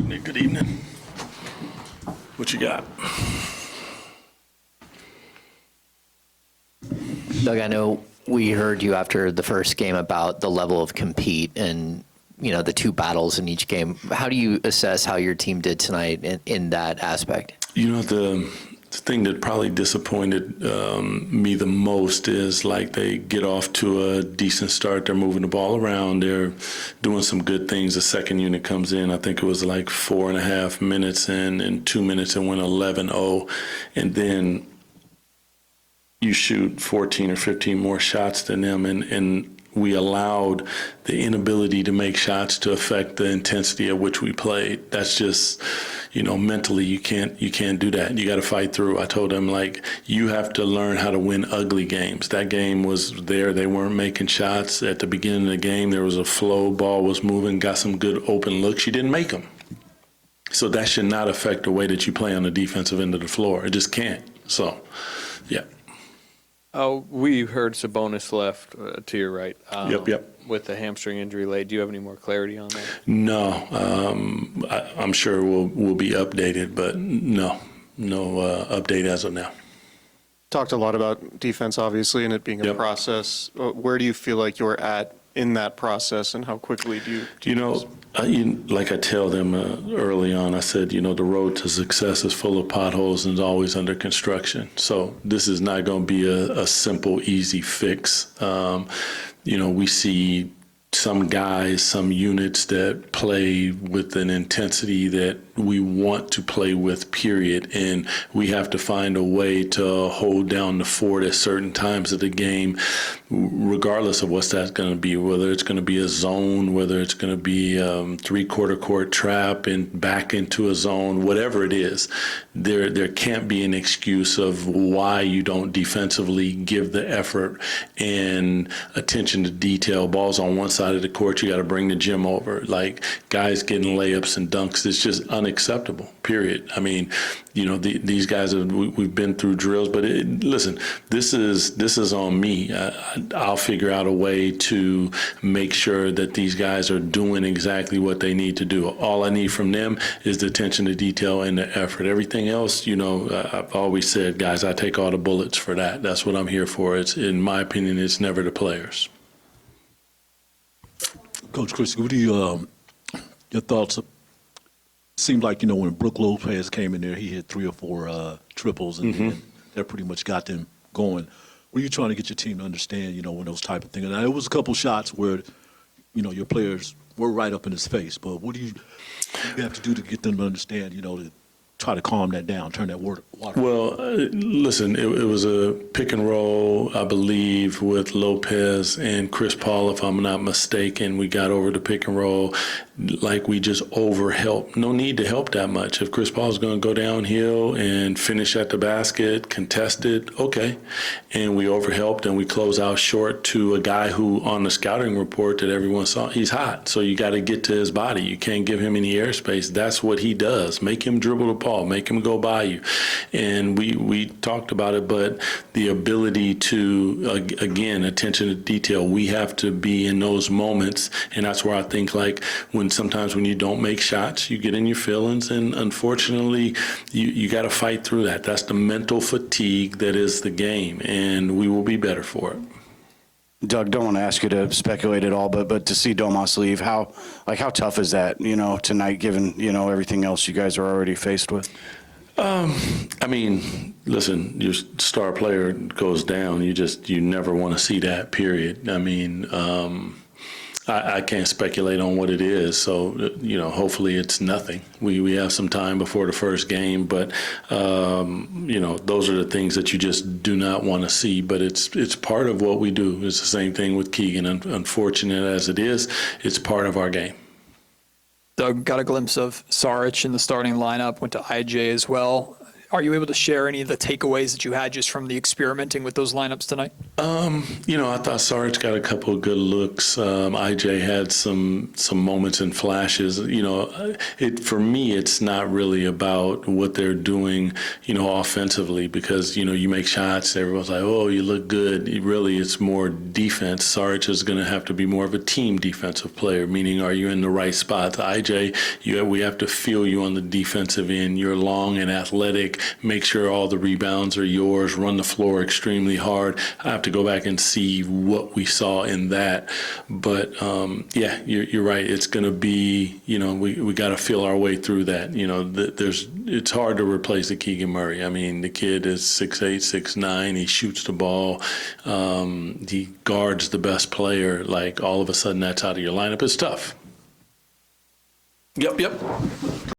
Good evening. What you got? Doug, I know we heard you after the first game about the level of compete and, the two battles in each game. How do you assess how your team did tonight in that aspect? The thing that probably disappointed me the most is like they get off to a decent start. They're moving the ball around. They're doing some good things. The second unit comes in. I think it was like 4.5 minutes in 2 minutes and went 11-0. And then you shoot 14 or 15 more shots than them. And we allowed the inability to make shots to affect the intensity at which we played. That's just, mentally you can't do that. You got to fight through. I told them, you have to learn how to win ugly games. That game was there. They weren't making shots. At the beginning of the game, there was a flow, ball was moving, got some good open looks. You didn't make them. So that should not affect the way that you play on the defensive end of the floor. It just can't. So, yeah. We heard Sabonis left to your right. Yep. With the hamstring injury late. Do you have any more clarity on that? No. I'm sure we'll be updated, but no update as of now. Talked a lot about defense, obviously, and it being a process. Where do you feel like you're at in that process, and how quickly do you like I tell them early on, I said, the road to success is full of potholes and is always under construction. So this is not going to be a simple, easy fix. We see some guys, some units that play with an intensity that we want to play with, period. And we have to find a way to hold down the fort at certain times of the game, regardless of what's that going to be, whether it's going to be a zone, whether it's going to be three-quarter court trap and back into a zone, whatever it is. There can't be an excuse of why you don't defensively give the effort and attention to detail. Balls on one side of the court, you got to bring the gym over. Like guys getting layups and dunks, it's just unacceptable, period. I mean, these guys, we've been through drills, but listen, this is on me. I'll figure out a way to make sure that these guys are doing exactly what they need to do. All I need from them is the attention to detail and the effort. Everything else, I've always said, guys, I take all the bullets for that. That's what I'm here for. It's, in my opinion, it's never the players. Coach Christie, what are your thoughts? Seemed like, when Brook Lopez came in there, he hit 3 or 4 triples, and then that pretty much got them going. What are you trying to get your team to understand, when those type of things? And there was a couple shots where, your players were right up in his face. But what do you have to do to get them to understand, to try to calm that down, turn that water? Well, listen, it was a pick and roll, I believe, with Lopez and Chris Paul, if I'm not mistaken. We got over the pick and roll like we just over-helped. No need to help that much. If Chris Paul's going to go downhill and finish at the basket, contested, okay. And we over-helped and we close out short to a guy who, on the scouting report that everyone saw, he's hot. So you got to get to his body. You can't give him any airspace. That's what he does. Make him dribble the ball. Make him go by you. And we talked about it, but the ability to, again, attention to detail, we have to be in those moments. And that's where I think, sometimes when you don't make shots, you get in your feelings, and unfortunately, you got to fight through that. That's the mental fatigue that is the game, and we will be better for it. Doug, don't want to ask you to speculate at all, but to see Domas leave, how tough is that, tonight, given, everything else you guys are already faced with? I mean, listen, your star player goes down. You never want to see that, period. I mean, I can't speculate on what it is, so hopefully it's nothing. We have some time before the first game, but those are the things that you just do not want to see. But it's part of what we do. It's the same thing with Keegan. Unfortunate as it is, it's part of our game. Doug, got a glimpse of Saric in the starting lineup. Went to IJ as well. are you able to share any of the takeaways that you had just from the experimenting with those lineups tonight? I thought Sarge got a couple of good looks. IJ had some moments and flashes. For me, it's not really about what they're doing, offensively, because, you make shots, everyone's like, oh, you look good. Really, it's more defense. Sarge is going to have to be more of a team defensive player, meaning are you in the right spot? IJ, we have to feel you on the defensive end. You're long and athletic. Make sure all the rebounds are yours. Run the floor extremely hard. I have to go back and see what we saw in that. But, you're right. It's going to be, we got to feel our way through that. It's hard to replace the Keegan Murray. I mean, the kid is 6'8", 6'9". He shoots the ball. He guards the best player. Like, all of a sudden, that's out of your lineup. It's tough. Yep.